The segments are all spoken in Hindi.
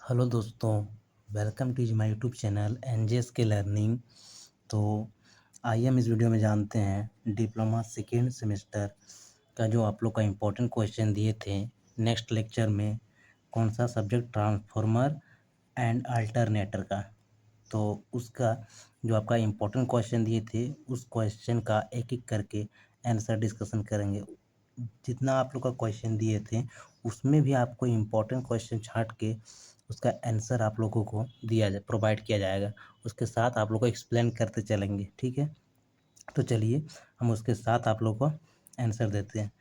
हेलो दोस्तों, welcome to my YouTube channel NJS के लर्निंग। तो आइए हम इस वीडियो में जानते हैं डिप्लोमा सेकेंड सेमेस्टर का जो आप लोग का इम्पोर्टेंट क्वेश्चन दिए थे नेक्स्ट लेक्चर में, कौन सा सब्जेक्ट ट्रांसफॉर्मर एंड अल्टरनेटर का। तो उसका जो आपका इम्पोर्टेंट क्वेश्चन दिए थे उस क्वेश्चन का एक एक करके आंसर डिस्कशन करेंगे। जितना आप लोग का क्वेश्चन दिए थे उसमें भी आपको इम्पोर्टेंट क्वेश्चन छांट के उसका आंसर आप लोगों को दिया जाए, प्रोवाइड किया जाएगा। उसके साथ आप लोग को एक्सप्लेन करते चलेंगे, ठीक है। तो चलिए हम उसके साथ आप लोग को आंसर देते हैं।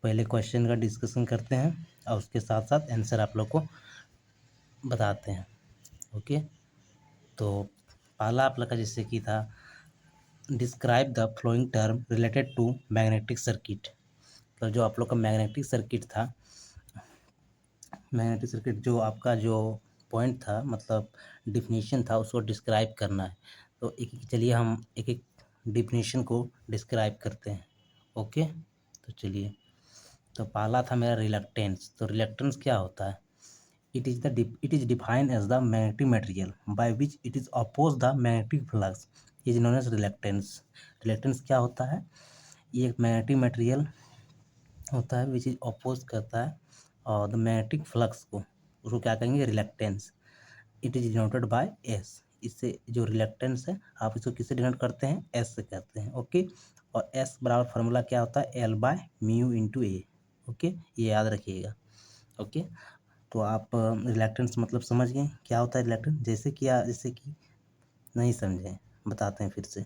पहले क्वेश्चन का डिस्कशन करते हैं और उसके साथ साथ आंसर आप लोग को बताते हैं। ओके, तो पहला आप लोग का जैसे कि था, describe the flowing term related to magnetic circuit. तो जो आप लोग का मैग्नेटिक सर्किट था, मैग्नेटिक सर्किट जो आपका जो पॉइंट था, मतलब डिफिनीशन था, उसको डिस्क्राइब करना है। तो एक एक चलिए हम एक एक डिफिनीशन को डिस्क्राइब करते हैं। ओके, तो चलिए, तो पहला था मेरा रिलक्टेंस। तो रिलक्टेंस क्या होता है? It is defined as the magnetic material by which it is oppose the magnetic flux is known as reluctance. Reluctance क्या होता है? ये एक मैग्नेटिक मटेरियल होता है विच इज अपोज करता है और द मैग्नेटिक फ्लक्स को, उसको क्या कहेंगे? Reluctance. It is denoted by S. इससे जो रिलक्टेंस है आप इसको किससे डिनोट करते हैं? एस से करते हैं। ओके, और एस बराबर फार्मूला क्या होता है? L by mu into A. Okay, ये याद रखिएगा। ओके, तो आप रिलक्टेंस मतलब समझ गए क्या होता है रिलक्टेंस? जैसे कि नहीं समझे, बताते हैं फिर से।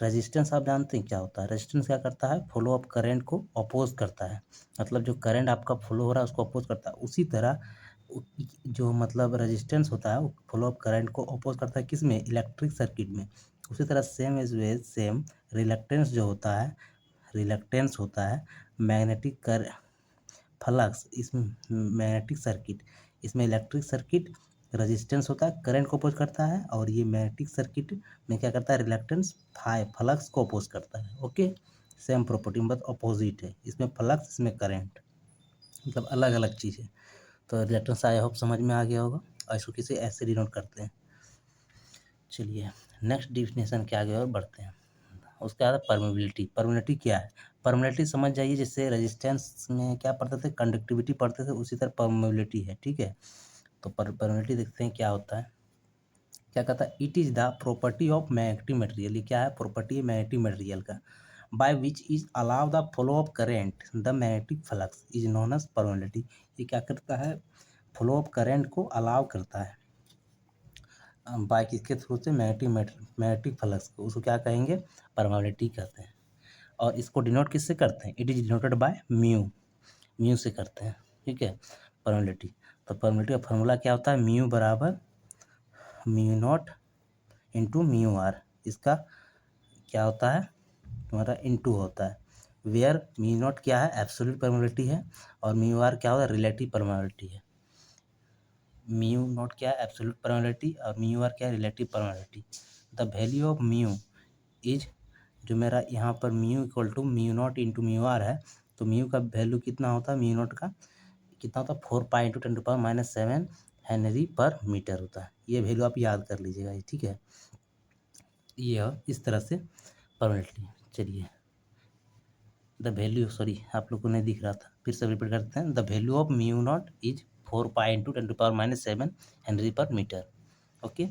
रेजिस्टेंस आप जानते हैं क्या होता है? रेजिस्टेंस क्या करता है? फ्लो ऑफ करंट को अपोज करता है। मतलब जो करंट आपका फ्लो हो रहा है उसको अपोज करता है। उसी तरह जो मतलब रेजिस्टेंस होता है वो फ्लो ऑफ करंट को अपोज करता है, किस में? इलेक्ट्रिक सर्किट में। उसी तरह सेम एज वे सेम रिलक्टेंस जो होता है, रिलक्टेंस होता है मैग्नेटिक कर फ्लक्स। इसमें मैग्नेटिक सर्किट, इसमें इलेक्ट्रिक सर्किट रेजिस्टेंस होता है, करंट को अपोज करता है, और ये मैग्नेटिक सर्किट में क्या करता है? रिलक्टेंस फ्लक्स को अपोज करता है। ओके, सेम प्रॉपर्टी मतलब अपोजिट है, इसमें फ्लक्स इसमें करंट, मतलब अलग अलग चीज़ है। तो रिलक्टेंस आई होप समझ में आ गया होगा, और इसको किसी ऐसे डिनोट करते हैं। चलिए नेक्स्ट डिफिनेशन के आगे और बढ़ते हैं। उसके बाद परमेबिलिटी। परमेबिलिटी क्या है? परमेबिलिटी समझ जाइए, जैसे रेजिस्टेंस में क्या पढ़ते थे? कंडक्टिविटी पढ़ते थे, उसी तरह परमेबिलिटी है, ठीक है। तो परमेबिलिटी देखते हैं क्या होता है। क्या कहता है? It is the property of magnetic material. ये क्या है? प्रॉपर्टी है मैग्नेटिक मटेरियल का। By which is allow the flow of current the magnetic flux is known as permeability. ये क्या करता है? फ्लो ऑफ करेंट को अलाउ करता है बाय किसके थ्रू से? मैग्नेटिक फ्लक्स को, उसको क्या कहेंगे? परमेबिलिटी कहते हैं। और इसको डिनोट किससे करते हैं? It is denoted by mu. Mu से करते हैं, ठीक है, परमेबिलिटी। तो परमेबिलिटी का फार्मूला क्या होता है? म्यू बराबर mu naught into mu R. इसका क्या होता है? तुम्हारा इंटू होता है। वेयर म्यू नॉट क्या है? एब्सोल्यूट परमेबिलिटी है, और म्यू आर क्या होता है? रिलेटिव परमेबिलिटी है। म्यू नॉट क्या है? एब्सोल्यूट परमेबिलिटी, और म्यू आर क्या है? Relative permeability. The value of mu is, जो मेरा यहाँ पर mu equal to mu naught into mu R है, तो म्यू का वैल्यू कितना होता है? म्यू नॉट का कितना होता है? 4 पाई इंटू 10⁻⁻⁷ हेनरी पर मीटर होता है। ये वैल्यू आप याद कर लीजिएगा, ये ठीक है। ये इस तरह से परमेबिलिटी। चलिए, द वैल्यू, सॉरी आप लोग को नहीं दिख रहा था, फिर से रिपीट करते हैं। The value of mu naught is 4 pi into 10⁻⁷ Henry पर मीटर। ओके,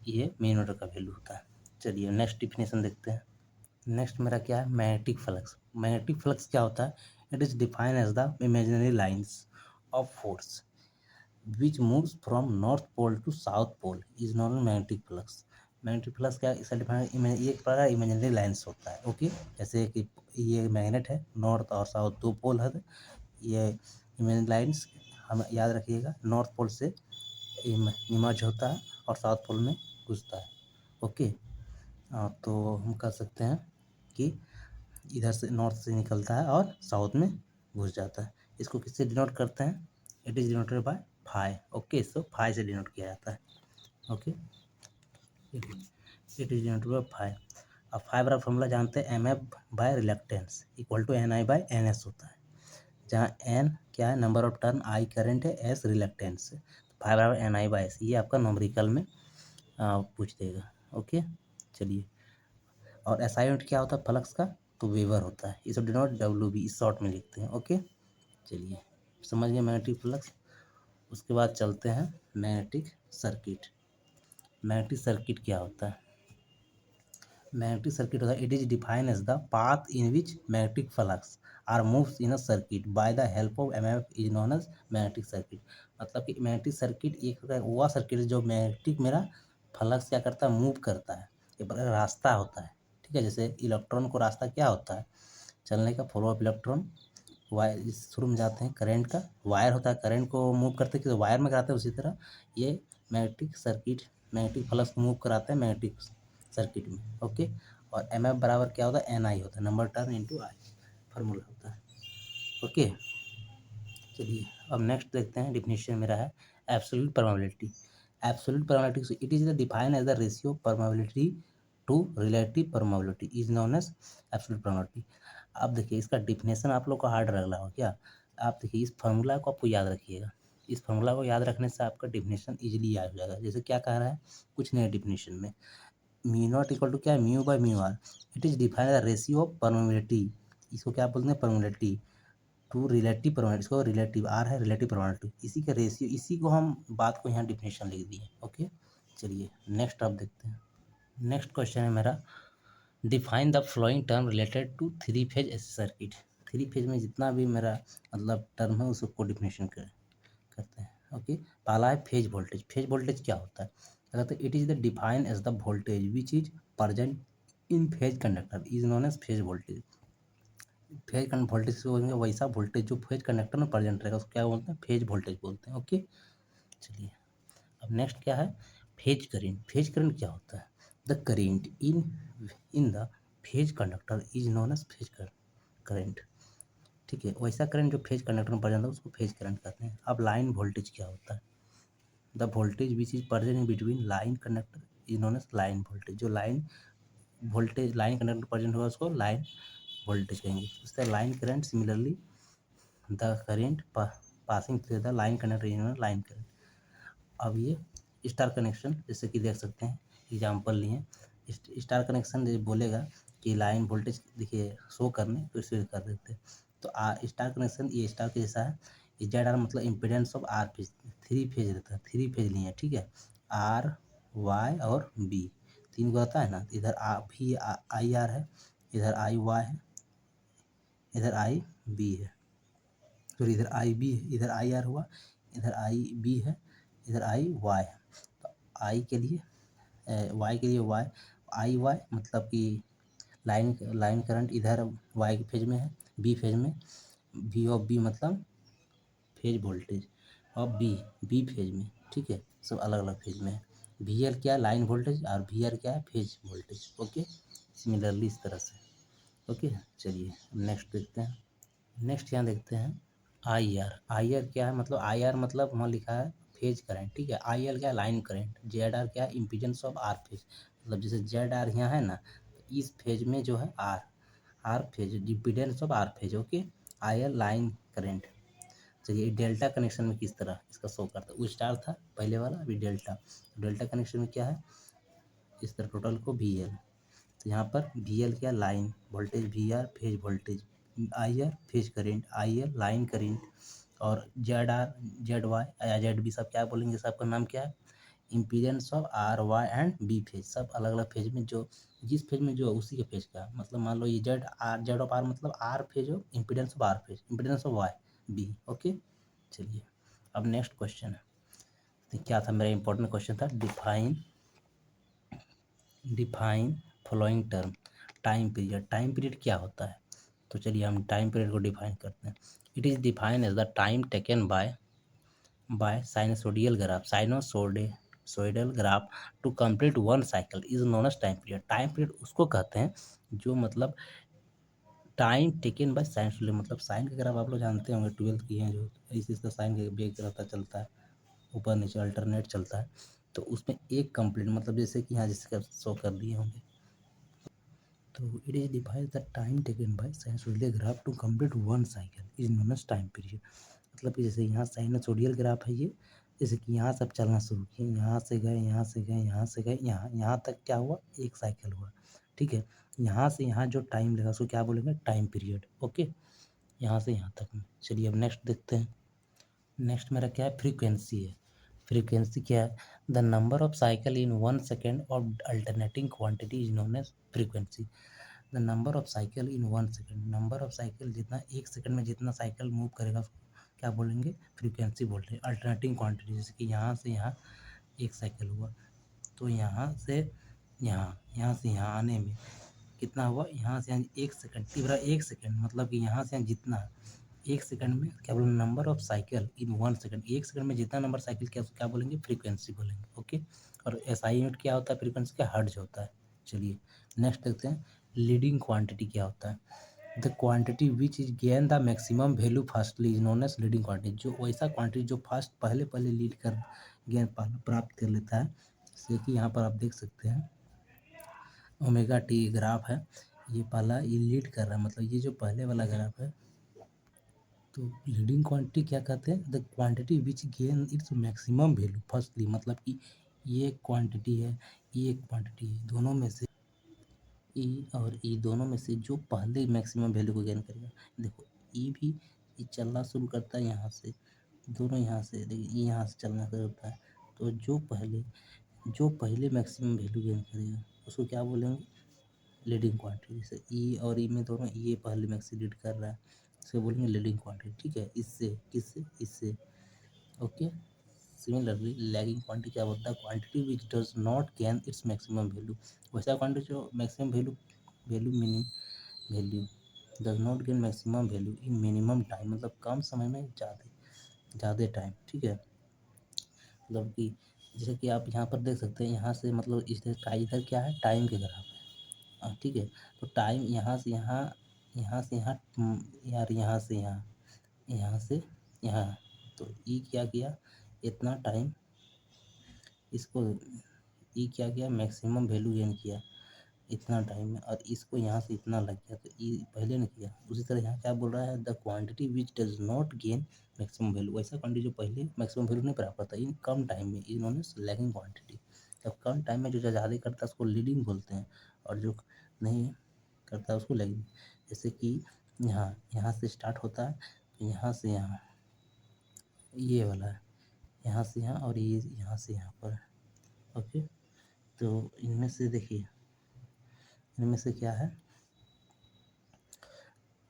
ये म्यू नॉट का वैल्यू होता है। चलिए नेक्स्ट डिफिनेशन देखते हैं। नेक्स्ट मेरा क्या है? Magnetic flux. मैग्नेटिक फ्लक्स क्या होता है? It is defined as the imaginary lines of force which moves from north pole to south pole is known magnetic flux. Magnetic flux क्या? इसका डिफाइन ये एक प्रकार इमेजिनरी लाइन्स होता है। ओके, जैसे कि ये मैग्नेट है, नॉर्थ और साउथ दो पोल है, ये इमेजिनरी लाइन्स हम याद रखिएगा। नॉर्थ पोल से इमर्ज होता है और साउथ पोल में घुसता है। ओके, तो हम कह सकते हैं कि इधर से नॉर्थ से निकलता है और साउथ में घुस जाता है। इसको किससे डिनोट करते हैं? It is denoted by phi. Okay, इसको फाई से डिनोट किया जाता है। Okay, it is denoted by phi. अब फाई बराबर फॉर्मूला जानते हैं, M F by reluctance equal to N I by N S होता है, जहाँ एन क्या है? Number of turn, I current है, एस रिलक्टेंस है। फाइव बराबर एन आई बाई एस, ये आपका न्यूमेरिकल में पूछ देगा। ओके चलिए, और एसआई यूनिट क्या होता है फ्लक्स का, तो वेबर होता है, इसे डिनोट डब्ल्यू बी इस शॉर्ट में लिखते हैं। ओके चलिए, समझ गए मैग्नेटिक फ्लक्स। उसके बाद चलते हैं मैग्नेटिक सर्किट। मैग्नेटिक सर्किट क्या होता है? मैग्नेटिक सर्किट होता है, it is defined as the path in which magnetic flux are moves in a circuit by the help of MF is known as magnetic circuit. मतलब कि मैग्नेटिक सर्किट एक वह सर्किट है जो मैग्नेटिक मेरा फ्लक्स क्या करता है, मूव करता है, एक रास्ता होता है। ठीक है, जैसे इलेक्ट्रॉन को रास्ता क्या होता है चलने का, फ्लो ऑफ इलेक्ट्रॉन, वायर इस थ्रू में जाते हैं, करंट का वायर होता है, करंट को मूव करते हैं, वायर में कराते हैं, उसी तरह ये मैग्नेटिक सर्किट मैग्नेटिक फ्लक्स को मूव कराते हैं मैग्नेटिक सर्किट में। ओके, और एम एफ बराबर क्या होता है, एन आई होता है, नंबर टर्न इंटू आई फार्मूला होता है। ओके चलिए, अब नेक्स्ट देखते हैं, डिफिनीशन मेरा है absolute permeability. Absolute permeability, it is the define as the ratio permeability to relative permeability is known as absolute permeability. अब देखिए, इसका डिफिनेशन आप लोग को हार्ड लग रहा हो क्या? आप देखिए, इस फार्मूला को आपको याद रखिएगा, इस फार्मूला को याद रखने से आपका डिफिनेशन इजीली याद हो जाएगा। जैसे क्या कह रहा है, कुछ नहीं है डिफिनेशन में, म्यू नॉट इक्वल टू क्या है, mu by mu R, it is define the ratio of permeability, इसको क्या बोलते हैं, परमेबिलिटी टू रिलेटिव परमेबिलिटी, इसको रिलेटिव आर है, रिलेटिव परमेबिलिटी, इसी का रेशियो, इसी को हम बात को यहाँ डिफिनेशन लिख दिए। ओके चलिए, नेक्स्ट आप देखते हैं। नेक्स्ट क्वेश्चन है मेरा, define the flowing term related to three phase AC circuit. Three phase में जितना भी मेरा मतलब टर्म है उसको डिफिनेशन करते हैं। ओके, पहला है फेज वोल्टेज। फेज वोल्टेज क्या होता है, कहते हैं it is the define as the voltage which is present in phase conductor is known as phase voltage. Phase current voltage को बोलेंगे वैसा वोल्टेज जो फेज कंडक्टर में प्रेजेंट रहेगा, उसको क्या बोलते हैं, फेज वोल्टेज बोलते हैं। ओके चलिए, अब नेक्स्ट क्या है, फेज करंट। फेज करंट क्या होता है, the current in the phase conductor is known as phase current. ठीक है, वैसा करंट जो फेज कंडक्टर में प्रेजेंट है उसको फेज करंट कहते हैं। अब लाइन वोल्टेज क्या होता है, the voltage which is present in between line conductor is known as line voltage. जो line voltage line conductor present होगा उसको लाइन वोल्टेज कहेंगे। उसका line current similarly the current passing through the line conductor is line current. अब ये स्टार कनेक्शन, जैसे कि देख सकते हैं एग्जाम्पल लिए, स्टार कनेक्शन जैसे बोलेगा कि लाइन वोल्टेज देखिए शो करने, तो इसे कर देते हैं। तो स्टार कनेक्शन ये स्टार के जैसा है, जेड आर मतलब impedance of R phase, three phase रहता है, थ्री फेज लिए, ठीक है, आर वाई और बी, तीन को आता है ना, इधर भी आई आर है, इधर आई वाई है, इधर आई बी है, तो इधर आई बी है, इधर आई आर हुआ, इधर आई बी है, इधर आई वाई है। तो आई के लिए वाई के लिए वाई, आई वाई मतलब कि लाइन लाइन करंट इधर वाई के फेज में है, बी फेज में, वी ऑफ बी मतलब फेज वोल्टेज, और बी फेज में, ठीक है, सब अलग अलग फेज में है। वी आर क्या है, लाइन वोल्टेज, और वी आर क्या है, फेज वोल्टेज। ओके, सिमिलरली इस तरह से। ओके चलिए, नेक्स्ट देखते हैं। नेक्स्ट यहाँ देखते हैं आई आर। आई आर क्या है, मतलब आई आर मतलब वहाँ लिखा है फेज करंट, ठीक है, आई आर क्या है, लाइन करंट, जेड आर क्या है, इम्पीडेंस ऑफ आर फेज, मतलब जैसे जेड आर यहाँ है ना, तो इस फेज में जो है R, R phase impedance of R phase. Okay, I R line current. चलिए, डेल्टा कनेक्शन में किस तरह इसका शो करता है, वो स्टार था पहले वाला, अभी डेल्टा, डेल्टा कनेक्शन में क्या है, इस तरह टोटल को वी एल, तो यहाँ पर वी एल क्या, line voltage, V R phase voltage, I R phase current, I L line current, और जेड आर जेड वाई या जेड बी सब क्या बोलेंगे, सबका नाम क्या है, impedance of R Y and B phase, सब अलग अलग फेज में, जो जिस फेज में जो है उसी के फेज का, मतलब मान लो ये जेड ऑफ आर मतलब आर फेज हो, impedance of R phase, impedance of Y B. Okay चलिए, अब नेक्स्ट क्वेश्चन है, तो क्या था मेरा इंपॉर्टेंट क्वेश्चन था, define following term. Time period, time period क्या होता है, तो चलिए हम टाइम पीरियड को डिफाइन करते हैं। It is define as the time taken by sinusoidal graph, sinusoidal graph to complete one cycle is known as time period. Time period उसको कहते हैं जो मतलब टाइम टेकन बाय साइनसोडियल, मतलब साइन का ग्राफ आप लोग जानते होंगे, ट्वेल्थ की हैं जो, इसका साइन का बेग रहता चलता है, ऊपर नीचे अल्टरनेट चलता है, तो उसमें एक कंप्लीट मतलब जैसे कि यहाँ जिसका शो कर दिए होंगे, तो it is define the time taken by sinusoidal graph to complete one cycle is known as time period. मतलब कि जैसे यहाँ साइनसोडियल ग्राफ है, ये जैसे कि यहाँ से अब चलना शुरू किए, यहाँ से गए, यहाँ से गए, यहाँ से गए, यहाँ यहाँ तक क्या हुआ, एक साइकिल हुआ। ठीक है, यहाँ से यहाँ जो टाइम लगा उसको क्या बोलेंगे, टाइम पीरियड। ओके, यहाँ से यहाँ तक में। चलिए अब नेक्स्ट देखते हैं। नेक्स्ट मेरा क्या है, फ्रीक्वेंसी है। फ्रीक्वेंसी क्या है, the number of cycle in 1 second of alternating quantity is known as frequency. The number of cycle in 1 second, number of cycle जितना 1 सेकेंड में जितना साइकिल मूव करेगा उसको क्या बोलेंगे, फ्रीक्वेंसी बोल रहे हैं। अल्टरनेटिंग क्वांटिटी, जैसे कि यहाँ से यहाँ एक साइकिल हुआ, तो यहाँ से यहाँ, यहाँ से यहाँ आने में कितना हुआ, यहाँ से यहाँ 1 सेकेंड, तीव्र 1 सेकेंड, मतलब कि यहाँ से यहाँ जितना 1 सेकेंड में क्या बोलेंगे, number of cycle in 1 second, 1 second में जितना नंबर साइकिल क्या बोलेंगे, फ्रीक्वेंसी बोलेंगे। ओके, और एसआई यूनिट क्या होता है, फ्रीक्वेंसी का हर्ट्ज होता है। चलिए नेक्स्ट देखते हैं, लीडिंग क्वांटिटी क्या होता है। The quantity which is gain the maximum value fastly is known as leading quantity. जो वैसा क्वांटिटी जो फास्ट पहले पहले लीड कर गेन प्राप्त कर लेता है, जैसे कि यहाँ पर आप देख सकते हैं ओमेगा टी ग्राफ है, ये पहला ये लीड कर रहा है, मतलब ये जो पहले वाला ग्राफ है, तो लीडिंग क्वांटिटी क्या कहते हैं, the quantity which gain its maximum value firstly, मतलब कि ये एक क्वांटिटी है, ये एक क्वांटिटी है, दोनों में से ई और ई दोनों में से जो पहले मैक्सिमम वैल्यू को गेन करेगा। देखो ई भी ये चलना शुरू करता है यहाँ से, दोनों यहाँ से, देखिए यहाँ से चलना शुरू करता है, तो जो पहले मैक्सिमम वैल्यू गेन करेगा उसको क्या बोलेंगे, लीडिंग क्वांटिटी। जैसे ई और ई में दोनों, ये पहले मैक्सी लीड कर रहा है, इसको बोलेंगे लीडिंग क्वांटिटी। ठीक है, इससे किससे, इससे। ओके, सिमिलरली लैगिंग क्वांटिटी क्या होता है, quantity which does not gain its maximum value. वैसा क्वांटिटी जो maximum value value minimum value does not gain maximum value in minimum time, मतलब कम समय में ज़्यादा टाइम। ठीक है, मतलब कि जैसे कि आप यहाँ पर देख सकते हैं, यहाँ से मतलब इधर क्या है, टाइम के ग्राफ है। ठीक है, तो टाइम यहाँ से यहाँ, यहाँ से यहाँ, यार यहाँ से यहाँ, यहाँ से यहाँ, तो ई क्या किया, इतना टाइम इसको, ई क्या किया, मैक्सिमम वैल्यू गेन किया इतना टाइम में, और इसको यहाँ से इतना लग गया, तो ई पहले ने किया। उसी तरह यहाँ क्या बोल रहा है, the quantity which does not gain maximum value, वैसा क्वांटिटी जो पहले मैक्सिमम वैल्यू नहीं प्राप्त होता इन कम टाइम में, इन्होंने लैगिंग क्वांटिटी। जब कम टाइम में जो ज़्यादा करता है उसको लीडिंग बोलते हैं, और जो नहीं करता है उसको लैगिंग। जैसे कि यहाँ से स्टार्ट होता है, तो यहाँ से यहाँ ये वाला है, यहाँ से यहाँ, और ये यहाँ से यहाँ पर। ओके, तो इनमें से देखिए, इनमें से क्या है,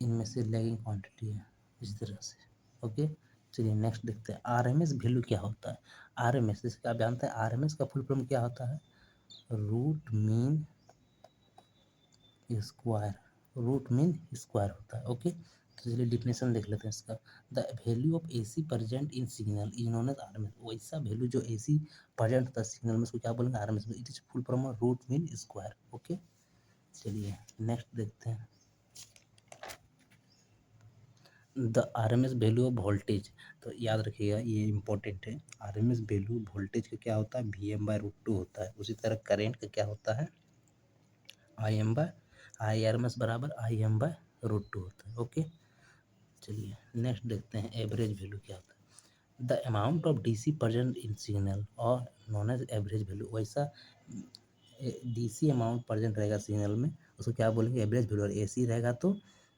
इनमें से लैगिंग क्वांटिटी है, इस तरह से। ओके, चलिए नेक्स्ट देखते हैं, आरएमएस वैल्यू क्या होता है। आरएमएस, जैसे आप जानते हैं आरएमएस का फुल फॉर्म क्या होता है, root mean square, root mean square होता है। ओके, तो चलिए डिफिनेशन देख लेते हैं इसका। The value of AC present in signal is known as RMS. वैसा वैल्यू जो एसी प्रेजेंट होता है सिग्नल में, उसको क्या बोलेंगे, RMS. It is full form root mean square. Okay, चलिए नेक्स्ट देखते हैं, the RMS value of voltage. तो याद रखिएगा ये इंपॉर्टेंट है, आरएमएस वैल्यू वोल्टेज का क्या होता है, Vm/√2 होता है। उसी तरह करेंट का क्या होता है, Irms बराबर Im/√2 होता है। ओके, चलिए नेक्स्ट देखते हैं, एवरेज वैल्यू क्या होता है। The amount of DC present in signal और नॉन एज एवरेज वैल्यू। वैसा डीसी अमाउंट प्रेजेंट रहेगा सिग्नल में, उसको क्या बोलेंगे, एवरेज वैल्यू। और एसी रहेगा तो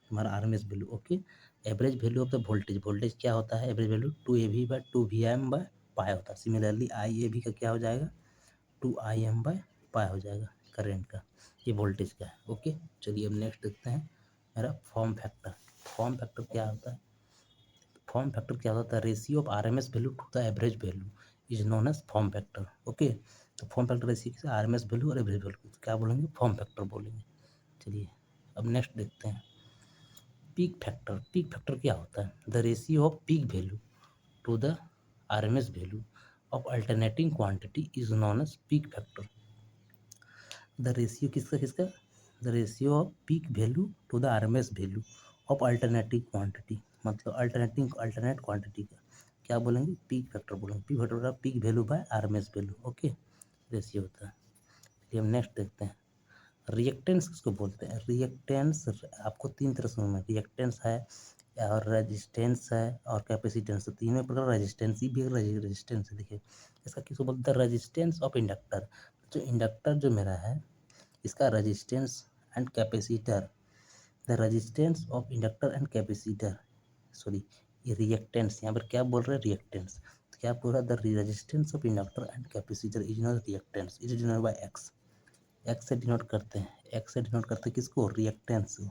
हमारा RMS value. Okay, average value of the voltage. Voltage क्या होता है, एवरेज वैल्यू 2AV/2Vm/π होता है। सिमिलरली IAV का क्या हो जाएगा, 2Im/π हो जाएगा करेंट का, ये वोल्टेज का है। ओके, चलिए अब नेक्स्ट देखते हैं मेरा फॉर्म फैक्टर। फॉर्म फैक्टर क्या होता है, फॉर्म फैक्टर क्या होता है, ratio of RMS value to the average value is known as form factor. Okay, तो फॉर्म फैक्टर रेशियो से आरएमएस वैल्यू और एवरेज वैल्यू क्या बोलेंगे, फॉर्म फैक्टर बोलेंगे। चलिए अब नेक्स्ट देखते हैं, पीक फैक्टर। पीक फैक्टर क्या होता है, the ratio of peak value to the RMS value of alternating quantity is known as peak factor. The ratio किसका किसका, the ratio of peak value to the RMS value of alternative quantity, मतलब अल्टरनेट क्वांटिटी का क्या बोलेंगे, पीक फैक्टर बोलेंगे। पीक फैक्टर होता है peak value by RMS value. Okay, ratio होता है। चलिए हम नेक्स्ट देखते हैं, रिएक्टेंस किसको बोलते हैं। रिएक्टेंस आपको तीन तरह से समझना है। रिएक्टेंस है और रेजिस्टेंस है और कैपेसिटेंस, तीनों प्रकार रेजिस्टेंस ही भी रेजिस्टेंस है। देखिए इसका किसको बोलते हैं, रेजिस्टेंस ऑफ इंडक्टर। जो इंडक्टर जो मेरा है इसका resistance and capacitor, the resistance of inductor and capacitor, sorry ये रिएक्टेंस, यहाँ पर क्या बोल रहे हैं, रिएक्टेंस। तो क्या बोल रहा है, the resistance of inductor and capacitor is not reactance, is denoted by x. X से डिनोट करते हैं, एक्स से डिनोट करते हैं किसको, रिएक्टेंस को।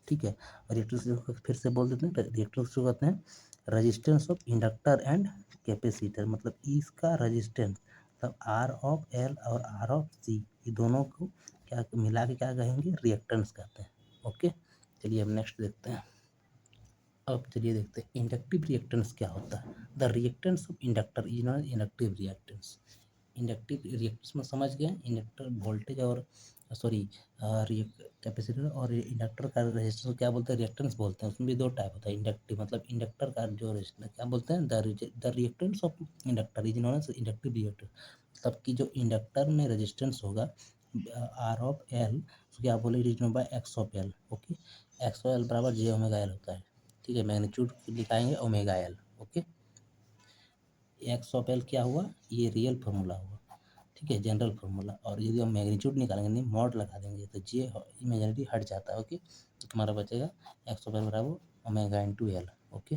ठीक है, रिएक्टेंस को फिर से बोल देते हैं, रिएक्टेंस को कहते हैं resistance of inductor and capacitor, मतलब इसका रेजिस्टेंस, मतलब आर ऑफ एल और आर ऑफ सी, ये दोनों को क्या मिला के क्या कहेंगे, रिएक्टेंस कहते हैं। ओके, चलिए अब नेक्स्ट देखते हैं। अब चलिए देखते हैं इंडक्टिव रिएक्टेंस क्या होता है। The reactance of inductor is not inductive reactance. Inductive reactance में समझ गए, इंडक्टर वोल्टेज और सॉरी कैपेसिटर और इंडक्टर का रेजिस्टेंस को क्या बोलते हैं, रिएक्टेंस बोलते हैं। उसमें भी दो टाइप होता है, इंडक्टिव मतलब इंडक्टर का जो रेजिस्टेंस क्या बोलते हैं, the reactance of inductor is known as inductive reactance, मतलब कि जो इंडक्टर में रेजिस्टेंस होगा आर ऑफ एल, तो क्या बोले, it is known by X of L. Okay, X of L बराबर जे ओमेगा एल होता है। ठीक है, मैग्नीट्यूड लिखाएंगे omega L. Okay, X of L क्या हुआ, ये रियल फार्मूला हुआ। ठीक है, जनरल फार्मूला, और यदि हम मैग्नीट्यूड निकालेंगे नहीं मॉड लगा देंगे तो जे इमेजिनरी हट जाता है। ओके, तो तुम्हारा बचेगा एक्स ऑफ एल बराबर ओमेगा इंटू एल। ओके,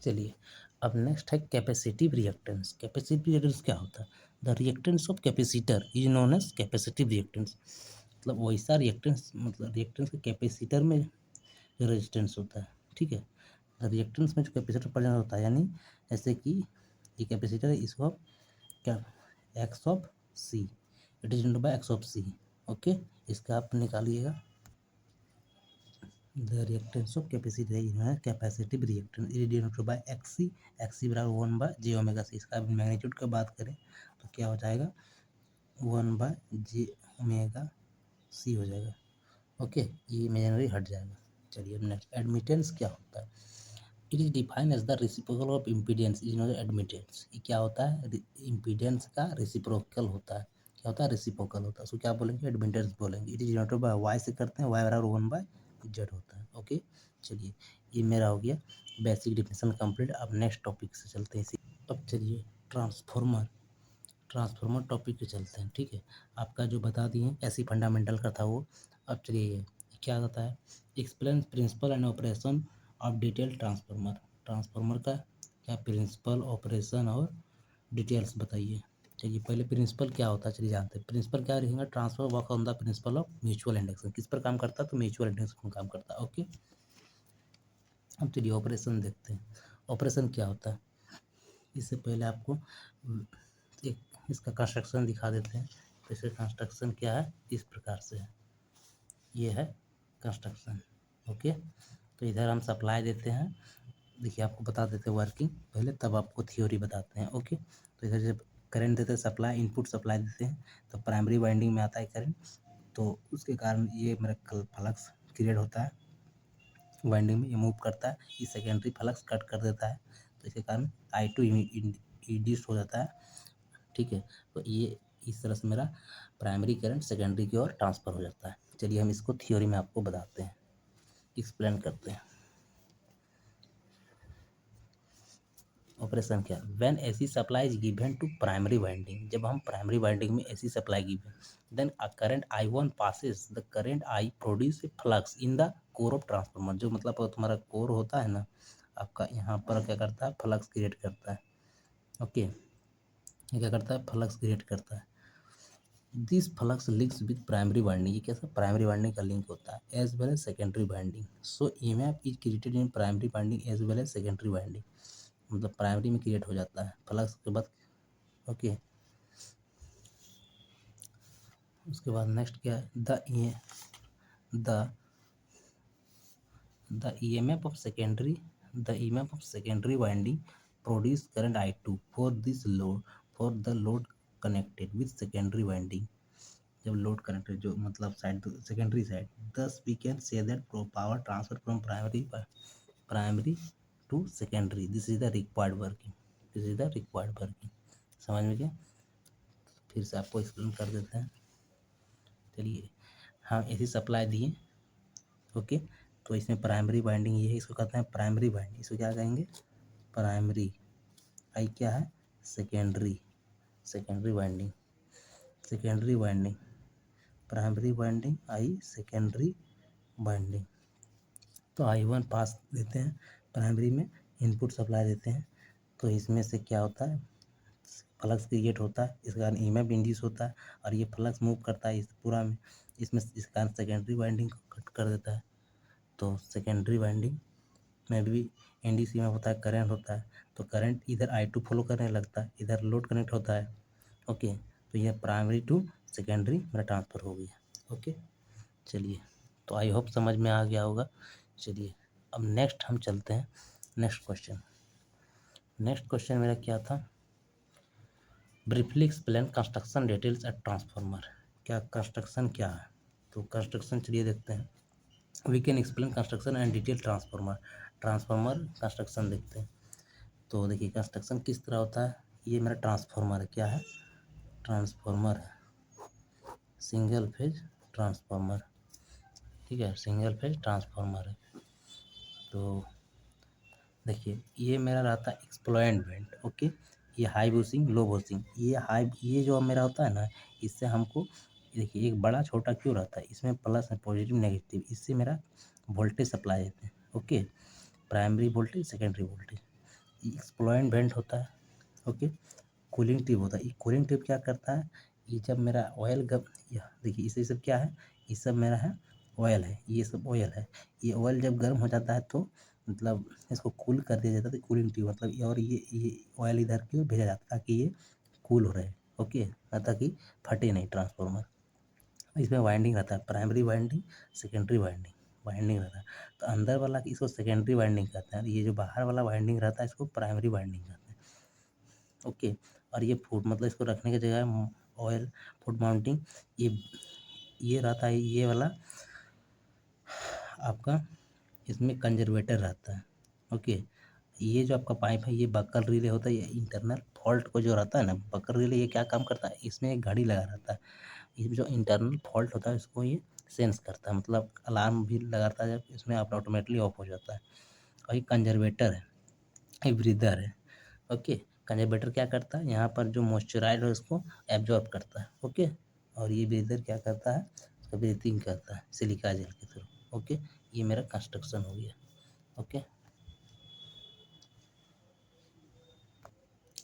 चलिए अब नेक्स्ट है कैपेसिटिव रिएक्टेंस। कैपेसिटिव रिएक्टेंस क्या होता है, the reactance of capacitor is known as capacitive reactance, मतलब वैसा रिएक्टेंस, मतलब रिएक्टेंस के कैपेसिटर में रेजिस्टेंस होता है। ठीक है, रिएक्टेंस में जो कैपेसिटर प्रेजेंट होता है, यानी जैसे कि ये कैपेसिटर है, इसको आप क्या, X of C, it is by X of C. Okay, इसका आप निकालिएगा, the reactance of capacitor is capacitive reactance is denoted by X C बराबर 1/j⍵c। इसका मैग्नीट्यूड की बात करें तो क्या हो जाएगा, 1/j⍵c हो जाएगा। ओके, ये इमेजिनरी हट जाएगा। चलिए अब नेक्स्ट, एडमिटेंस क्या होता है। It is defined as the reciprocal of impedance is not admittance. ये क्या होता है, इम्पीडेंस का रेसिप्रोकल होता है। क्या होता है, रेसिप्रोकल होता है, उसको क्या बोलेंगे, एडमिटेंस बोलेंगे। It is denoted by Y से करते हैं, वाई बराबर 1/z होता है। ओके, चलिए ये मेरा हो गया बेसिक डिफिनेशन कंप्लीट। अब नेक्स्ट टॉपिक से चलते हैं इसी। अब चलिए ट्रांसफॉर्मर, ट्रांसफार्मर टॉपिक पे चलते हैं। ठीक है, आपका जो बता दिए ऐसी फंडामेंटल का था वो। अब चलिए ये क्या होता है, explain principle and operation of detail transformer. Transformer का क्या प्रिंसिपल, ऑपरेशन और डिटेल्स बताइए। चलिए पहले प्रिंसिपल क्या होता है चलिए जानते हैं। प्रिंसिपल क्या रहेगा, transfer work on the principle of mutual induction, किस पर काम करता है, तो म्यूचुअल इंडक्शन पर काम करता है। ओके, अब चलिए ऑपरेशन देखते हैं। ऑपरेशन क्या होता है, इससे पहले आपको एक इसका कंस्ट्रक्शन दिखा देते हैं। तो इसका कंस्ट्रक्शन क्या है, इस प्रकार से है, ये है कंस्ट्रक्शन। ओके, तो इधर हम सप्लाई देते हैं, देखिए आपको बता देते हैं वर्किंग पहले, तब आपको थ्योरी बताते हैं। ओके, तो इधर जब करंट देते हैं, सप्लाई इनपुट सप्लाई देते हैं, तो प्राइमरी वाइंडिंग में आता है करंट, तो उसके कारण ये मेरा फ्लक्स क्रिएट होता है, वाइंडिंग में ये मूव करता है, ये सेकेंडरी फ्लक्स कट कर देता है, तो इसके कारण I2 इंड्यूस हो जाता है। ठीक है, तो ये इस तरह से मेरा प्राइमरी करंट सेकेंडरी की ओर ट्रांसफ़र हो जाता है। चलिए हम इसको थ्योरी में आपको बताते हैं, एक्सप्लेन करते हैं। ऑपरेशन क्या, when AC supply is given to primary winding, जब हम प्राइमरी वाइंडिंग में AC supply given, then a current I1 passes, the current I produce a flux in the core of transformer, जो मतलब तुम्हारा कोर होता है ना आपका, यहाँ पर क्या करता है, फ्लक्स क्रिएट करता है। ओके, ये क्या करता है, फ्लक्स क्रिएट करता है। This flux links with primary winding, ये कैसा प्राइमरी वाइंडिंग का लिंक होता है, as well as secondary winding. So EMF is created in primary winding as well as secondary winding, मतलब प्राइमरी में क्रिएट हो जाता है फ्लक्स के बाद। ओके, उसके बाद नेक्स्ट क्या है, the the EMF of secondary, the EMF of secondary winding produce current I2 for this load, for the load connected with secondary winding, जब लोड कनेक्टेड जो मतलब side secondary side, thus we can say that power transfer from primary to secondary, this is the required working, this is the required working. समझ में क्या, फिर से आपको एक्सप्लेन कर देते हैं। चलिए हम एसी सप्लाई दिए, ओके, तो इसमें प्राइमरी वाइंडिंग ये है, इसको कहते हैं प्राइमरी वाइंडिंग। इसको क्या कहेंगे? प्राइमरी। आई क्या है? Secondary. Secondary winding. Secondary winding. Primary winding, I secondary winding. तो I1 पास देते हैं प्राइमरी में, इनपुट सप्लाई देते हैं, तो इसमें से क्या होता है? फ्लक्स क्रिएट होता है, इस कारण ईएमएफ इंड्यूस होता है, और ये फ्लक्स मूव करता है इस पूरा में, इसमें इस कारण सेकेंडरी वाइंडिंग को कट कर देता है। तो सेकेंडरी वाइंडिंग में भी इंड्यूस ईएमएफ होता है, करंट होता है, तो करंट इधर I2 फॉलो करने लगता है, इधर लोड कनेक्ट होता है। ओके, तो यह प्राइमरी टू सेकेंडरी मेरा ट्रांसफ़र हो गया। ओके, चलिए, तो आई होप समझ में आ गया होगा। चलिए अब नेक्स्ट हम चलते हैं नेक्स्ट क्वेश्चन। नेक्स्ट क्वेश्चन मेरा क्या था? Briefly explain construction details at transformer. क्या कंस्ट्रक्शन क्या है? तो कंस्ट्रक्शन चलिए देखते हैं। We can explain construction and detail transformer. Transformer construction देखते हैं। तो देखिए कंस्ट्रक्शन किस तरह होता है। ये मेरा ट्रांसफार्मर है। क्या है? ट्रांसफार्मर है, सिंगल फेज ट्रांसफार्मर। ठीक है, सिंगल फेज ट्रांसफार्मर है। तो देखिए ये मेरा रहता है एक्सप्लॉयड बेंड। ओके, ये हाई वोल्टेज लो वोल्टेज, ये जो मेरा होता है ना, इससे हमको देखिए एक बड़ा छोटा क्यों रहता है, इसमें प्लस है, पॉजिटिव नेगेटिव, इससे मेरा वोल्टेज सप्लाई देते हैं। Okay, primary voltage secondary voltage. Exploited bend होता है। ओके, कूलिंग ट्यूब होता है। ये कूलिंग ट्यूब क्या करता है, ये जब मेरा ऑयल देखिए इसे सब क्या है, ये सब मेरा है ऑयल है, ये सब ऑयल है। ये ऑयल जब गर्म हो जाता है तो मतलब इसको कूल कर दिया जाता है, तो कूलिंग ट्यूब मतलब और ये ऑयल इधर की ओर भेजा जाता है ताकि ये कूल हो रहे। ओके, ताकि फटे नहीं ट्रांसफार्मर। इसमें वाइंडिंग रहता है, primary winding, secondary winding, winding रहता है। तो अंदर वाला इसको सेकेंडरी वाइंडिंग कहते हैं, ये जो बाहर वाला वाइंडिंग रहता है इसको प्राइमरी वाइंडिंग कहते हैं। ओके, और ये फूड मतलब इसको रखने की जगह ऑयल फूड माउंटिंग, ये रहता है, ये वाला आपका इसमें कंजर्वेटर रहता है। ओके, ये जो आपका पाइप है ये बक्कल रिले होता है, ये इंटरनल फॉल्ट को जो रहता है ना, बक्कल रिले ये क्या काम करता है, इसमें एक घड़ी लगा रहता है, इसमें जो इंटरनल फॉल्ट होता है इसको ये सेंस करता है, मतलब अलार्म भी लगाता है जब इसमें आप ऑटोमेटिकली ऑफ हो जाता है। और ये कंजर्वेटर है, ये ब्रीदर है। ओके, कंजर्वेटर क्या करता है, यहाँ पर जो मॉइस्चराइज है उसको एब्जॉर्ब करता है। ओके, और ये ब्रीदर क्या करता है, उसका ब्रीथिंग करता है सिलिका जेल के थ्रू। ओके, ये मेरा कंस्ट्रक्शन हो गया। ओके,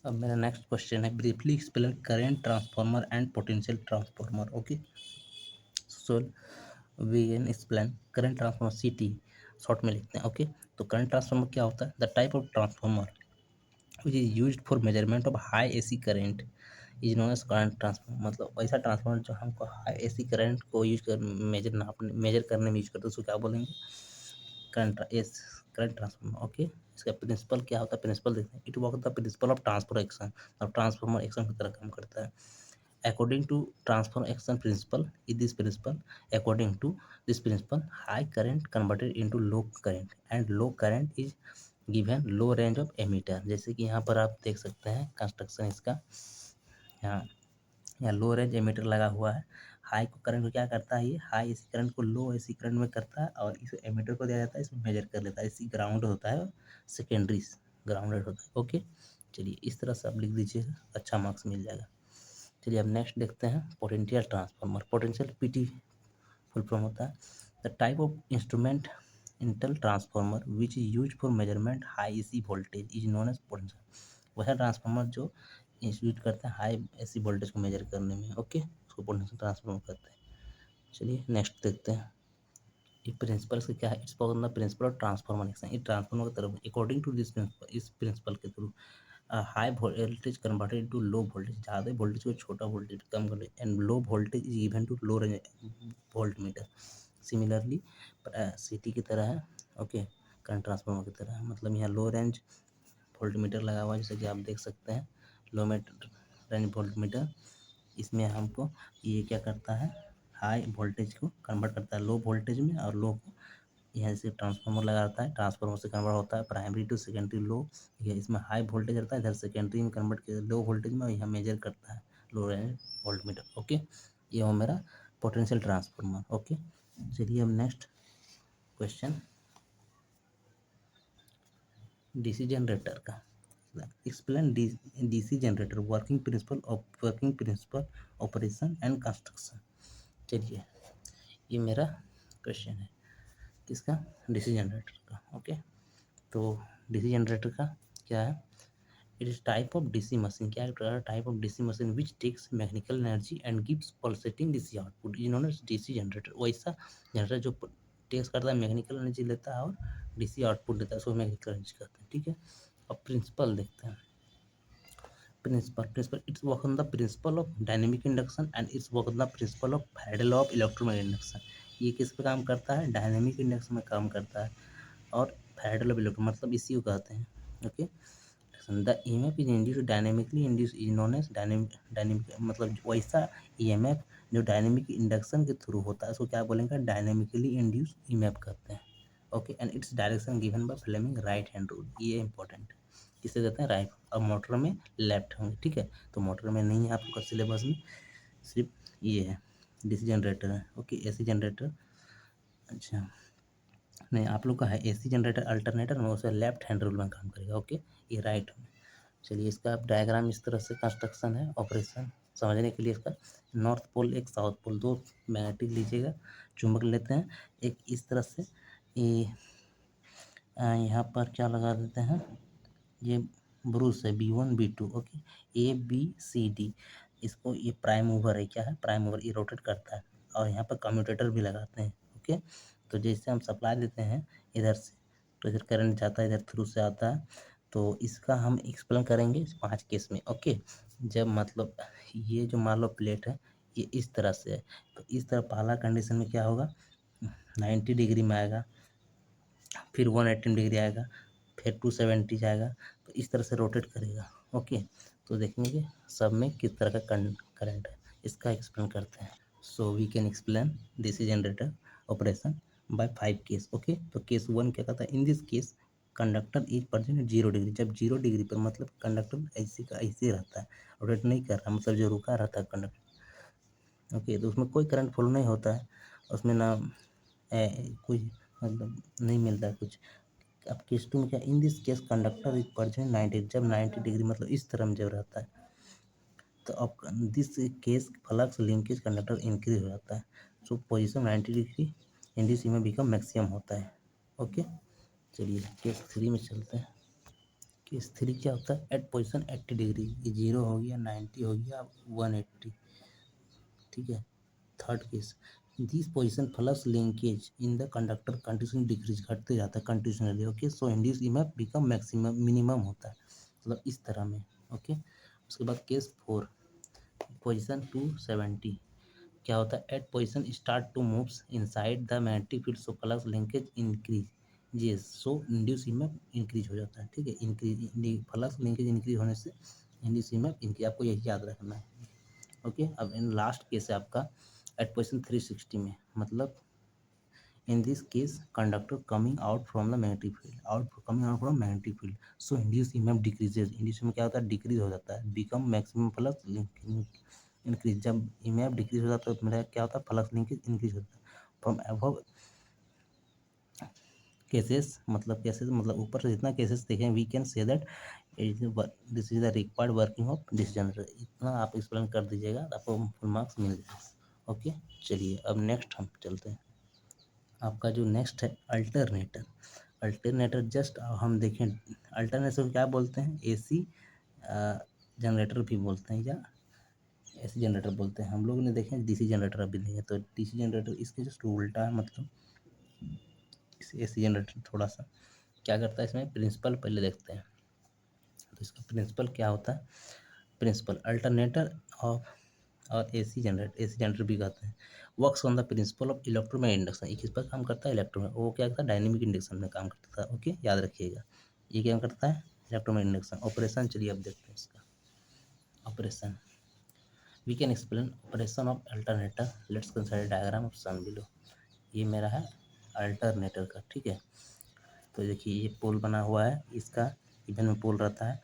अब मेरा नेक्स्ट क्वेश्चन है briefly explain current transformer and potential transformer. Okay, so we can explain current transformer CT short में लिखते हैं। ओके, तो करंट ट्रांसफार्मर क्या होता है? The type of transformer which is used for measurement of high AC current is known as current transformer. मतलब ऐसा ट्रांसफार्मर जो हमको हाई AC करंट को यूज कर मेजर करने में यूज करते हैं उसको क्या बोलेंगे? Current transformer. ओके, इसका प्रिंसिपल क्या होता है? प्रिंसिपल देखते हैं। It work the principle of transfer action. अब ट्रांसफार्मर एक्शन की तरह काम करता है। According to transfer action principle, in this principle, according to this principle, high current converted into low current and low current is given low range of emitter। जैसे कि यहाँ पर आप देख सकते हैं कंस्ट्रक्शन इसका, यहाँ यहाँ लो रेंज एमीटर लगा हुआ है। हाई को करंट को क्या करता है, ये हाई AC करंट को लो AC करंट में करता है, और इस एमीटर को दिया जाता है, इसमें मेजर कर लेता है। इसी ग्राउंड होता है, सेकेंडरी ग्राउंडेड होता है। ओके, चलिए इस तरह से आप लिख दीजिएगा, अच्छा मार्क्स मिल जाएगा। चलिए अब नेक्स्ट देखते हैं potential transformer. Potential PT full form होता है the type of instrument intel transformer which is use for measurement high AC voltage is known as potential. वह ट्रांसफार्मर जो यूज करते हैं हाई AC वोल्टेज को मेजर करने में। ओके, उसको पोटेंशियल ट्रांसफार्मर कहते हैं। चलिए नेक्स्ट देखते हैं ये प्रिंसिपल से क्या है। It's the principle of transformer action, ये ट्रांसफार्मर की तरफ अकॉर्डिंग टू दिस प्रिंसिपल, इस प्रिंसिपल के through high voltage converted to low voltage, ज़्यादा वोल्टेज को छोटा वोल्टेज कम कर, and low voltage is given to low range volt meter. Similarly CT की तरह है। ओके, करंट ट्रांसफार्मर की तरह है, मतलब यहाँ लो रेंज वोल्ट मीटर लगा हुआ है, जैसे कि आप देख सकते हैं लो रेंज वोल्ट मीटर। इसमें हमको ये क्या करता है, हाई वोल्टेज को कन्वर्ट करता है लो वोल्टेज में, और लो को यहाँ से ट्रांसफार्मर लगाता है, ट्रांसफार्मर से कन्वर्ट होता है प्राइमरी टू सेकेंडरी लो। ठीक है, इसमें हाई वोल्टेज रहता है, इधर सेकेंडरी में कन्वर्ट किया लो वोल्टेज में, और यहाँ मेजर करता है low range volt meter. Okay, ये हो मेरा पोटेंशियल ट्रांसफार्मर। ओके, चलिए अब नेक्स्ट क्वेश्चन डीसी जनरेटर का explain DC generator working principle operation and construction. चलिए ये मेरा क्वेश्चन है किसका, डीसी जनरेटर का। ओके, तो डीसी जनरेटर का क्या है, it is type of DC machine, क्या है, type of DC machine which takes mechanical energy and gives pulsating DC output, इन्होंने डीसी जनरेटर, वैसा जनरेटर जो टेक्स करता है, मैकेनिकल एनर्जी लेता है और डीसी आउटपुट देता है, उसको मैकेनिकल एनर्जी कहते हैं। ठीक है, अब प्रिंसिपल देखते हैं। Principle it's work on the principle of dynamic induction and it's work on the principle of Faraday law of electromagnetic induction. ये किस पे काम करता है, डायनेमिक इंडक्शन में काम करता है, और फैराडे लॉ ऑफ इलेक्ट्रो मतलब इसी को कहते हैं। Okay, the EMF is induce dynamically induce is known as dynamic मतलब वैसा ईएमएफ जो डायनेमिक इंडक्शन के थ्रू होता है उसको क्या बोलेंगे, डायनेमिकली इंड्यूस ईएमएफ कहते हैं। Okay, and it's direction given by Fleming right hand rule, ये इंपॉर्टेंट है, किसे कहते हैं, राइट। अब मोटर में लेफ्ट होंगे। ठीक है, तो मोटर में नहीं है आपका सिलेबस में, सिर्फ ये है डीसी जनरेटर है। ओके, एसी जनरेटर, अच्छा नहीं आप लोग का है एसी जनरेटर अल्टरनेटर में, उसे लेफ्ट हैंड रूल में काम करेगा। ओके, ये राइट में। चलिए इसका आप डायग्राम इस तरह से कंस्ट्रक्शन है, ऑपरेशन समझने के लिए इसका नॉर्थ पोल एक साउथ पोल, दो मैग्नेटिक लीजिएगा, चुंबक लेते हैं, एक इस तरह से ये यहाँ पर क्या लगा देते हैं, ये ब्रूस है B1 B2। ओके, ABCD, इसको ये प्राइम मूवर है, क्या है प्राइम मूवर, ये रोटेट करता है, और यहाँ पर कम्यूटेटर भी लगाते हैं। ओके, तो जैसे हम सप्लाई देते हैं इधर से, तो इधर करंट जाता है, इधर थ्रू से आता है, तो इसका हम एक्सप्लेन करेंगे 5 केस में। ओके, जब मतलब ये जो मान लो प्लेट है ये इस तरह से है, तो इस तरह पहला कंडीशन में क्या होगा, 90 डिग्री में आएगा, फिर 180 डिग्री आएगा, फिर 270 जाएगा, तो इस तरह से रोटेट करेगा। ओके, तो देखेंगे कि सब में किस तरह का करंट है, इसका एक्सप्लेन करते हैं। So we can explain DC generator operation by 5 case. Okay, तो केस 1 क्या कहता है, in this case conductor is present at 0 degree, जब 0 डिग्री पर मतलब कंडक्टर ऐसे का ऐसे रहता है, रोटेट नहीं कर रहा, मतलब जो रुका रहता है कंडक्टर। ओके, तो उसमें कोई करंट फ्लो नहीं होता है, उसमें ना कोई मतलब नहीं मिलता है कुछ। अब केस 2 में क्या, इन this case conductor is present 90, जब 90 डिग्री मतलब इस तरह में जब रहता है, तो अब this case flux linkage conductor increase हो जाता है, सो पोजीशन 90 डिग्री इन दिस में बिकम मैक्सिमम होता है। ओके, चलिए केस 3 में चलते हैं। केस 3 क्या होता है, एट पोजीशन 80 डिग्री, ये 0 हो गया, 90 हो गया, 180। ठीक है, third case, this position flux linkage in the conductor continuously decrease, घटते जाता है continuously. Okay, so induce EMF become maximum minimum होता है, मतलब इस तरह में। ओके, उसके बाद केस 4 पोजीशन 270 क्या होता है, at position start to moves inside the magnetic field, so flux linkage increase, जी सो इंड्यूस ईएमएफ इंक्रीज हो जाता है। ठीक है, इंक्रीज फ्लक्स लिंकेज इंक्रीज होने से इंड्यूस ईएमएफ इंक्रीज, आपको यही याद रखना है। ओके, अब इन लास्ट केस है आपका एट पोजीशन 360 में, मतलब in this case conductor coming out from the magnetic field, coming out from magnetic field, so induced EMF decreases, induced में क्या होता है, डिक्रीज हो जाता है, become maximum flux इंक्रीज, जब EMF डिक्रीज हो जाता है तो मेरा क्या होता है, फ्लक्स लिंकेज इंक्रीज होता है। फ्रॉम अबव केसेस मतलब ऊपर से जितना केसेस देखें, we can say that this is the required working of this generator, इतना आप एक्सप्लेन कर दीजिएगा, आपको फुल मार्क्स मिल जाएगा। ओके, चलिए अब नेक्स्ट हम चलते हैं। आपका जो नेक्स्ट है अल्टरनेटर, अल्टरनेटर जस्ट हम देखें, अल्टरनेटर क्या बोलते हैं, एसी जनरेटर भी बोलते हैं, या एसी जनरेटर बोलते हैं। हम लोग ने देखे डीसी जनरेटर अभी नहीं है, तो डीसी जनरेटर इसके जस्ट उल्टा है, मतलब इस एसी जनरेटर थोड़ा सा क्या करता है, इसमें प्रिंसिपल पहले देखते हैं। तो इसका प्रिंसिपल क्या होता है, प्रिंसिपल अल्टरनेटर ऑफ और एसी जनरेटर भी कहते हैं, works on the principle of electromagnetic induction, ये किस पर काम करता है, इलेक्ट्रो, वो क्या करता है, डायनेमिक इंडक्शन में काम करता है। ओके, याद रखिएगा, ये क्या करता है, इलेक्ट्रोमैग्नेटिक इंडक्शन। ऑपरेशन चलिए अब देखते हैं इसका operation, we can explain operation of alternator, let's consider diagram of shown below. ये मेरा है अल्टरनेटर का। ठीक है, तो देखिए ये पोल बना हुआ है, इसका इधर में पोल रहता है,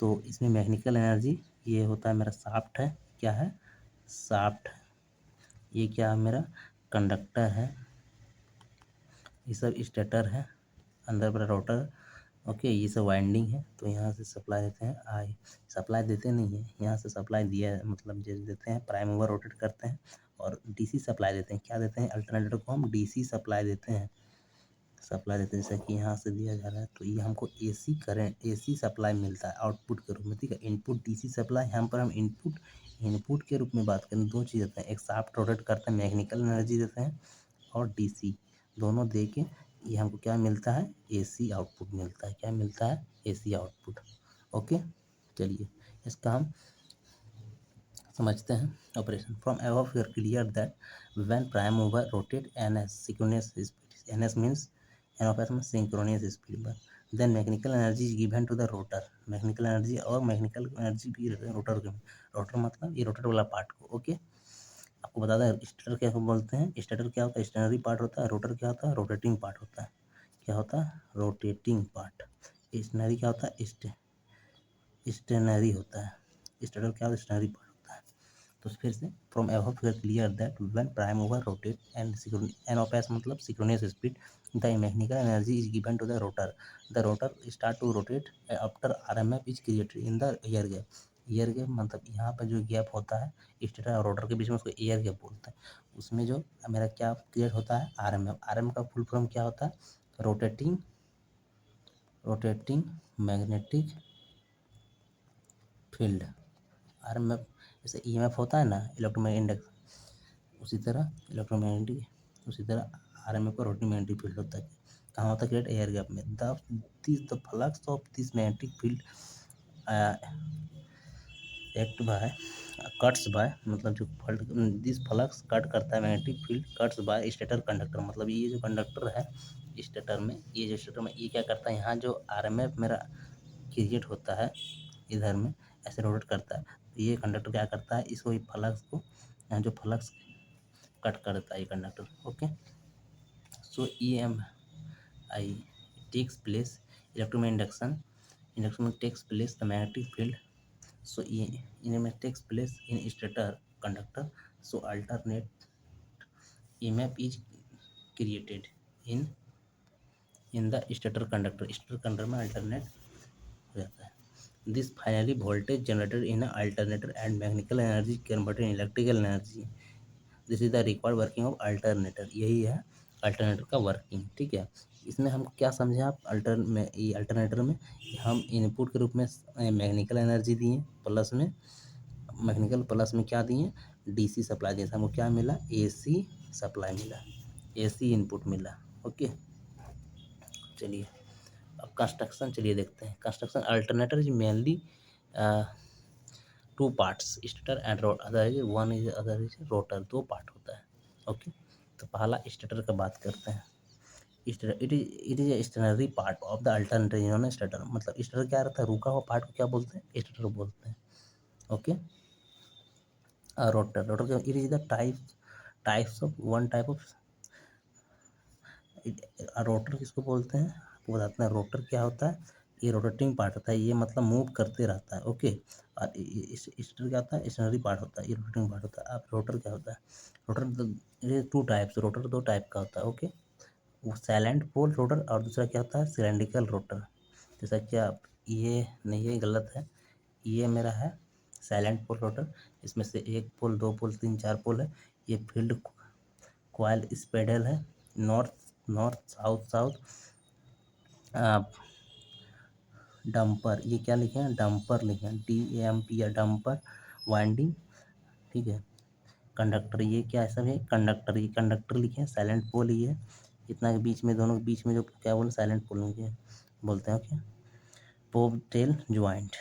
तो इसमें मैकेनिकल एनर्जी ये होता है मेरा शाफ्ट है, क्या है, शाफ्ट, ये क्या है मेरा कंडक्टर है, ये सब स्टेटर है, अंदर मेरा रोटर ओके, ये सब वाइंडिंग है, तो यहाँ से सप्लाई देते हैं आई, सप्लाई देते नहीं है, यहाँ से सप्लाई दिया है, मतलब जैसे देते हैं प्राइम मूवर रोटेट करते हैं और डीसी सप्लाई देते हैं। क्या देते हैं? अल्टरनेटर को हम डीसी सप्लाई देते हैं, जैसे कि यहाँ से दिया जा रहा है, तो ये हमको एसी करंट, एसी सप्लाई मिलता है आउटपुट के रूप में, ठीक है। इनपुट डीसी सप्लाई, यहाँ पर हम इनपुट के रूप में बात करें, दो चीज़ देते हैं, एक शाफ्ट रोटेट करते हैं, मैकेनिकल एनर्जी देते हैं, और डीसी दोनों दे के ये हमको क्या मिलता है? एसी आउटपुट मिलता है। क्या मिलता है? AC output. ओके, चलिए इसका हम समझते हैं operation. From above we are clear that when prime mover rotate N S synchronous speed, N S means N of S में सिंक्रोनस स्पीड पर, then mechanical energy is given to the rotor, mechanical energy और मैकेनिकल एनर्जी भी रोटर के, रोटर मतलब ये रोटर वाला पार्ट को। ओके, आपको बता दें स्टेटर क्या बोलते हैं, स्टेटर क्या होता है? स्टेशनरी पार्ट होता है। रोटर क्या होता है? रोटेटिंग पार्ट होता है। क्या होता है? Rotating part. स्टेशनरी क्या होता है? स्टेशनरी होता है। स्टेटर क्या होता है? स्टेशनरी पार्ट होता है। तो फिर से from above we are clear that when prime mover rotate and N of S मतलब synchronous speed, the mechanical energy is given to the rotor start to rotate after RMF is created in the air gap. Air gap मतलब यहाँ पर जो गैप होता है स्टेटर और रोटर के बीच में, उसको एयर गैप बोलते हैं। उसमें जो मेरा क्या क्रिएट होता है? आरएमएफ। आरएमएफ का फुल फॉर्म क्या होता है? Rotating magnetic field. आरएमएफ जैसे ईएमएफ होता है ना, इलेक्ट्रोमैग्नेटिक इंडक्शन, उसी तरह आरएमएफ का रोटेटिंग मैग्नेटिक फील्ड होता है। कहाँ होता है? क्रिएट एयर गैप में। The flux of this magnetic field act by cuts by, मतलब जो दिस फ्लक्स कट करता है, magnetic field cuts by stator conductor, मतलब ये जो कंडक्टर है स्टेटर में, ये क्या करता है? यहाँ जो आरएमएफ मेरा क्रिएट होता है इधर में ऐसे रोटेट करता है, तो ये कंडक्टर क्या करता है? इसको फ्लक्स को, यहाँ जो फ्लक्स कट कर देता है ये conductor. Okay, so E M I takes place, electromagnetic induction takes place the magnetic field, so EMF takes place in stator conductor, so alternate EMF is created in the stator conductor में alternate हो जाता है। This finally voltage generated in a alternator and mechanical energy converted in electrical energy, this is the required working of alternator. यही है अल्टरनेटर का वर्किंग, ठीक है। इसमें हम क्या समझे आप? ये अल्टरनेटर में हम इनपुट के रूप में मैकेनिकल एनर्जी दिए, प्लस में क्या दिए? डीसी सप्लाई दिए। हमको क्या मिला? एसी सप्लाई मिला, एसी इनपुट मिला। ओके, चलिए अब कंस्ट्रक्शन चलिए देखते हैं। Construction alternator is mainly two parts, stator and other is rotor, दो पार्ट होता है। ओके, तो पहला स्टेटर का बात करते हैं। Stator it is a stationary part of the alternator इन्होंने स्टेटर, मतलब स्टेटर क्या रहता है? रुका हुआ पार्ट को क्या बोलते हैं? स्टेटर बोलते हैं। ओके, रोटर के it is the types of one type of rotor किसको बोलते हैं? आपको बताते हैं रोटर क्या होता है। ये रोटेटिंग पार्ट होता है, ये मतलब मूव करते रहता है। ओके, और स्टेटर क्या होता है? स्टेशनरी पार्ट होता है, ये रोटेटिंग पार्ट होता है। अब रोटर क्या होता है? रोटर ये टू टाइप्स, रोटर दो टाइप का होता है। ओके, वो साइलेंट पोल रोटर और दूसरा क्या होता है? Cylindrical rotor. जैसा कि आप ये नहीं, ये गलत है, ये मेरा है साइलेंट पोल रोटर, इसमें से एक पोल, दो पोल, तीन, चार पोल है। ये फील्ड कॉइल स्पेडल है, north north south south dumper, ये क्या लिखे हैं? डंपर लिखे हैं, DAMP या डंपर वाइंडिंग, ठीक है। कंडक्टर, ये क्या है? सब है कंडक्टर, ये कंडक्टर लिखे हैं। साइलेंट पोल ये है, इतना के बीच में, दोनों के बीच में जो क्या बोले? साइलेंट पोल बोलते हैं। ओके, पोब टेल ज्वाइंट।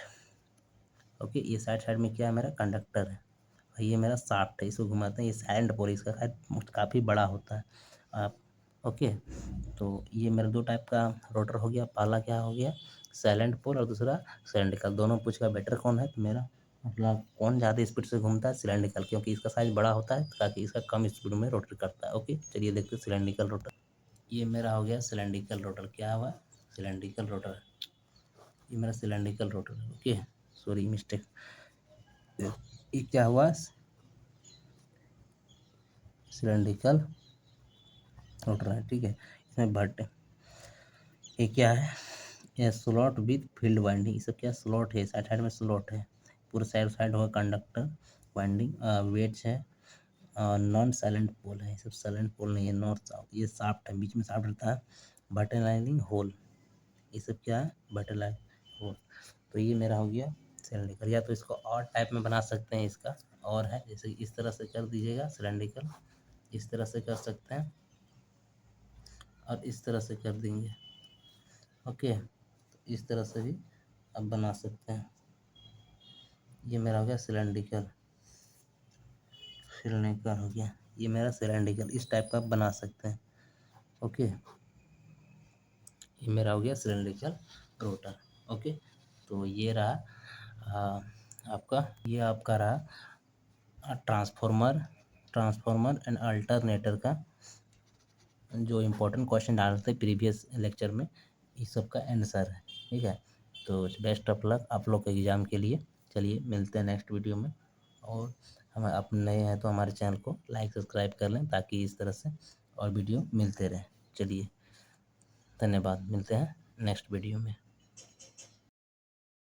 ओके, ये साइड साइड में क्या है? मेरा कंडक्टर है, और ये मेरा शाफ्ट है, इसको घुमाते हैं। ये साइलेंट पोल, इसका खैर काफ़ी बड़ा होता है। आप ओके, तो ये मेरा दो टाइप का रोटर हो गया। पहला क्या हो गया? साइलेंट पोल, और दूसरा सिलेंड्रिकल। दोनों पूछ का बेटर कौन है? तो मेरा मतलब कौन ज़्यादा स्पीड से घूमता है? सिलेंड्रिकल, क्योंकि इसका साइज बड़ा होता है, ताकि इसका कम स्पीड में रोटर करता है। ओके, चलिए देखते हैं सिलेंड्रिकल रोटर। ये मेरा हो गया सिलेंड्रिकल रोटर। क्या हुआ? सिलेंड्रिकल रोटर, ये मेरा सिलेंड्रिकल रोटर है। Okay, sorry mistake. ये क्या हुआ? सिलेंड्रिकल रोटर है, ठीक है। इसमें भट्ट, ये क्या है? ये स्लॉट विद फील्ड वाइंडिंग, ये सब क्या स्लॉट है, साइड साइड में स्लॉट है, पूरा साइड साइड होगा कंडक्टर वाइंडिंग, वेट्स है, नॉन साइलेंट पोल है, ये सब साइलेंट पोल नहीं है, नॉर्थ साउथ, ये शाफ्ट है, बीच में शाफ्ट रहता है, बटन लाइनिंग होल, ये सब क्या है, बटन लाइन होल। तो ये मेरा हो गया सिलेंड्रिकल। या तो इसको और टाइप में बना सकते हैं, इसका और है, जैसे इस तरह से कर दीजिएगा सिलेंड्रिकल, इस तरह से कर सकते हैं और इस तरह से कर देंगे। ओके, तो इस तरह से भी आप बना सकते हैं। ये मेरा हो गया सिलेंड्रिकल, सिलेंड्रिकल हो गया, ये मेरा सिलेंड्रिकल, इस टाइप का आप बना सकते हैं। ओके, ये मेरा हो गया सिलेंड्रिकल रोटर। ओके, तो ये रहा आपका, ये आपका रहा ट्रांसफॉर्मर एंड अल्टरनेटर का जो इम्पोर्टेंट क्वेश्चन डाले थे प्रीवियस लेक्चर में, इस सब का आंसर है। ठीक है, तो बेस्ट ऑफ लक आप लोग के एग्ज़ाम के लिए। चलिए मिलते हैं नेक्स्ट वीडियो में, और हम आप नए हैं तो हमारे चैनल को लाइक सब्सक्राइब कर लें, ताकि इस तरह से और वीडियो मिलते रहें। चलिए धन्यवाद, मिलते हैं नेक्स्ट वीडियो में।